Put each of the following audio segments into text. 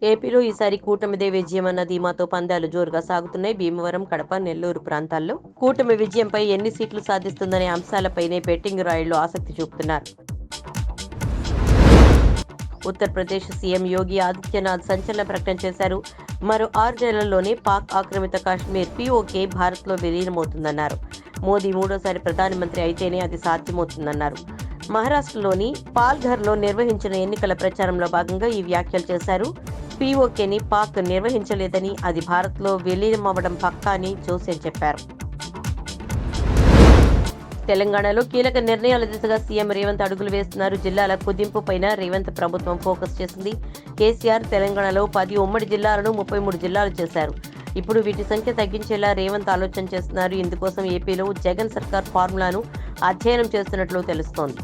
ఏపీలో ఈసారి కూటమిదే విజయమన్న ధీమాతో పందాలు జోరుగా సాగుతున్నాయి. భీమవరం, కడప, నెల్లూరు ప్రాంతాల్లో కూటమి విజయంపై ఎన్ని సీట్లు సాధిస్తుందనే అంశాలపైనే బెట్టింగ్ రాయుళ్లు ఆసక్తి చూపుతున్నారు. ఉత్తరప్రదేశ్ సీఎం యోగి ఆదిత్యనాథ్ సంచలన ప్రకటన చేశారు. మరో 6 నెలల్లోనే పాక్ ఆక్రమిత కాశ్మీర్ పీఓకే భారత్లో విలీనమవుతుందన్నారు. మోదీ మూడోసారి ప్రధానమంత్రి అయితేనే అది సాధ్యమవుతుందన్నారు. మహారాష్ట్రలోని పాల్ఘర్లో నిర్వహించిన ఎన్నికల ప్రచారంలో భాగంగా ఈ వ్యాఖ్యలు చేశారు. పీఓకేని పాక్ నిర్వహించలేదని, అది భారత్లో విలీనమవ్వడం పక్కా అని జోసెన్ చెప్పారు. తెలంగాణలో కీలక నిర్ణయాల దిశగా సీఎం రేవంత్ అడుగులు వేస్తున్నారు. జిల్లాల కుదింపు పైన రేవంత్ ప్రభుత్వం ఫోకస్ చేసింది. కేసీఆర్ తెలంగాణలో 10 ఉమ్మడి జిల్లాలను 33 జిల్లాలు చేశారు. ఇప్పుడు వీటి సంఖ్య తగ్గించేలా రేవంత్ ఆలోచన చేస్తున్నారు. ఇందుకోసం ఏపీలో జగన్ సర్కార్ ఫార్ములాను అధ్యయనం చేస్తున్నట్లు తెలుస్తోంది.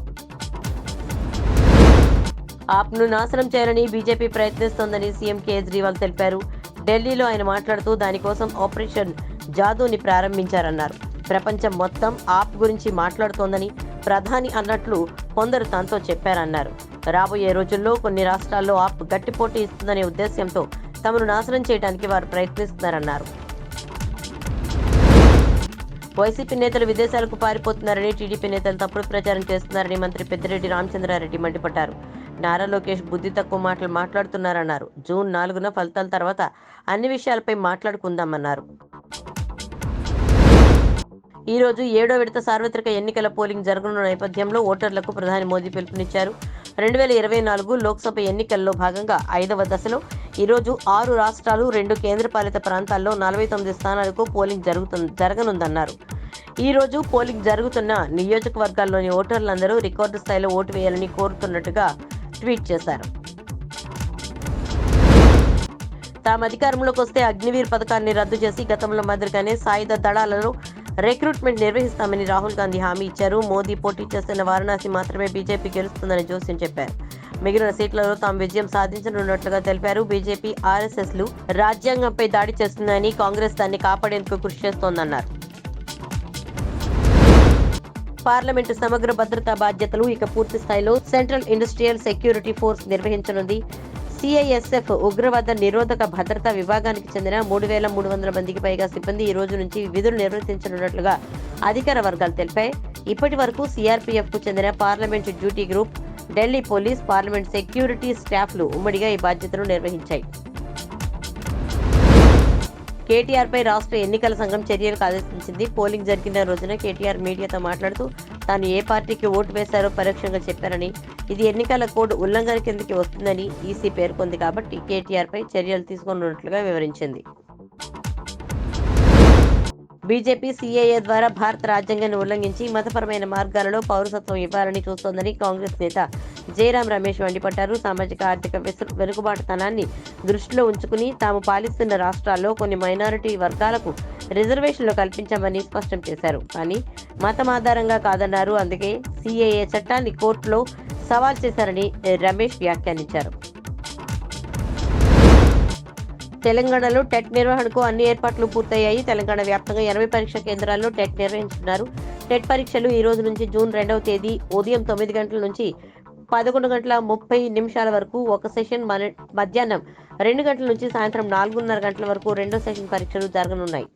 ఆప్ను నాశనం చేయాలని బీజేపీ ప్రయత్నిస్తోందని సీఎం కేజ్రీవాల్ తెలిపారు. ఢిల్లీలో ఆయన మాట్లాడుతూ దానికోసం ఆపరేషన్ జాదూని ప్రారంభించారన్నారు. ప్రపంచం మొత్తం ఆప్ గురించి మాట్లాడుతోందని ప్రధాని అన్నట్లు కొందరు తనతో చెప్పారన్నారు. రాబోయే రోజుల్లో కొన్ని రాష్ట్రాల్లో ఆప్ గట్టి పోటీ ఇస్తుందనే ఉద్దేశ్యంతో తమను నాశనం చేయడానికి వారు ప్రయత్నిస్తున్నారన్నారు. వైసీపీ నేతలు విదేశాలకు పారిపోతున్నారని, టీడీపీ నేతలు తప్పుడు ప్రచారం చేస్తున్నారని మంత్రి పెద్దిరెడ్డి రామచంద్రారెడ్డి మండిపడ్డారు. నారా లోకేష్ బుద్ధి తక్కువ మాటలు మాట్లాడుతున్నారన్నారు. జూన్ 4న ఫలితాల తర్వాత అన్ని విషయాలపై మాట్లాడుకుందామన్నారు. ఈ రోజు 7వ విడత సార్వత్రిక ఎన్నికల పోలింగ్ జరగనున్న నేపథ్యంలో ఓటర్లకు ప్రధాని మోదీ పిలుపునిచ్చారు. 2024 లోక్సభ ఎన్నికల్లో భాగంగా 5వ దశలో ఈరోజు 6 రాష్ట్రాలు, 2 కేంద్రపాలిత ప్రాంతాల్లో 49 స్థానాలకు పోలింగ్ జరగనుందన్నారు. ఈ రోజు పోలింగ్ జరుగుతున్న నియోజకవర్గాల్లోని ఓటర్లందరూ రికార్డు స్థాయిలో ఓటు వేయాలని కోరుతున్నట్టుగా ట్వీట్ చేశారు. తాము అధికారంలోకి వస్తే అగ్నివీర్ పథకాన్ని రద్దు చేసి గతంలో మాదిరిగానే సాయుధ దళాలలో రిక్రూట్మెంట్ నిర్వహిస్తామని రాహుల్ గాంధీ హామీ ఇచ్చారు. మోదీ పోటీ చేస్తున్న వారణాసి మాత్రమే బీజేపీ గెలుస్తుందని జోసెన్ చెప్పారు. మిగిలిన సీట్లలో తాము విజయం సాధించనున్నట్లుగా తెలిపారు. బీజేపీ, ఆర్ఎస్ఎస్లు రాజ్యాంగంపై దాడి చేస్తున్నాయని, కాంగ్రెస్ దాన్ని కాపాడేందుకు కృషి చేస్తోందన్నారు. పార్లమెంటు సమగ్ర భద్రతా బాధ్యతలు ఇక పూర్తి స్థాయిలో సెంట్రల్ ఇండస్ట్రియల్ సెక్యూరిటీ ఫోర్స్ నిర్వహించనుంది. సిఐఎస్ఎఫ్ ఉగ్రవాద నిరోధక భద్రతా విభాగానికి చెందిన 3,300 మందికి పైగా సిబ్బంది ఈ రోజు నుంచి విధులు నిర్వర్తించనున్నట్లుగా అధికార వర్గాలు తెలిపాయి. ఇప్పటి వరకు సిఆర్పీఎఫ్ కు చెందిన parliament duty group, Delhi police, parliament security స్టాఫ్లు ఉమ్మడిగా ఈ బాధ్యతను నిర్వహించాయి. కేటీఆర్ పై రాష్ట్ర ఎన్నికల సంఘం చర్యలకు ఆదేశించింది. పోలింగ్ జరిగిన రోజున కేటీఆర్ మీడియాతో మాట్లాడుతూ తాను ఏ పార్టీకి ఓటు వేశారో పరోక్షంగా చెప్పారని, ఇది ఎన్నికల కోడ్ ఉల్లంఘన కిందకి వస్తుందని ఈసీ పేర్కొంది కాబట్టి కేటీఆర్ పై చర్యలు తీసుకోనున్నట్లుగా వివరించింది. బీజేపీ సీఏఏ ద్వారా భారత రాజ్యాంగాన్ని ఉల్లంఘించి మతపరమైన మార్గాలలో పౌరసత్వం ఇవ్వాలని చూస్తోందని కాంగ్రెస్ నేత జయరాం రమేష్ మండిపడ్డారు. సామాజిక ఆర్థిక వెనుకబాటుతనాన్ని దృష్టిలో ఉంచుకుని తాము పాలిస్తున్న రాష్ట్రాల్లో కొన్ని మైనారిటీ వర్గాలకు రిజర్వేషన్లు కల్పించామని స్పష్టం చేశారు. కానీ మతం ఆధారంగా కాదన్నారు. అందుకే సీఏఏ చట్టాన్ని కోర్టులో సవాల్ చేశారని రమేష్ వ్యాఖ్యానించారు. తెలంగాణలో టెట్ నిర్వహణకు అన్ని ఏర్పాట్లు పూర్తయ్యాయి. తెలంగాణ వ్యాప్తంగా 80 పరీక్షా కేంద్రాల్లో టెట్ నిర్వహించున్నారు. టెట్ పరీక్షలు ఈ రోజు నుంచి జూన్ 2వ తేదీ ఉదయం 9 గంటల నుంచి 11:30 వరకు ఒక సెషన్, మధ్యాహ్నం 2 గంటల నుంచి సాయంత్రం 4:30 గంటల వరకు రెండో సెషన్ పరీక్షలు జరగనున్నాయి.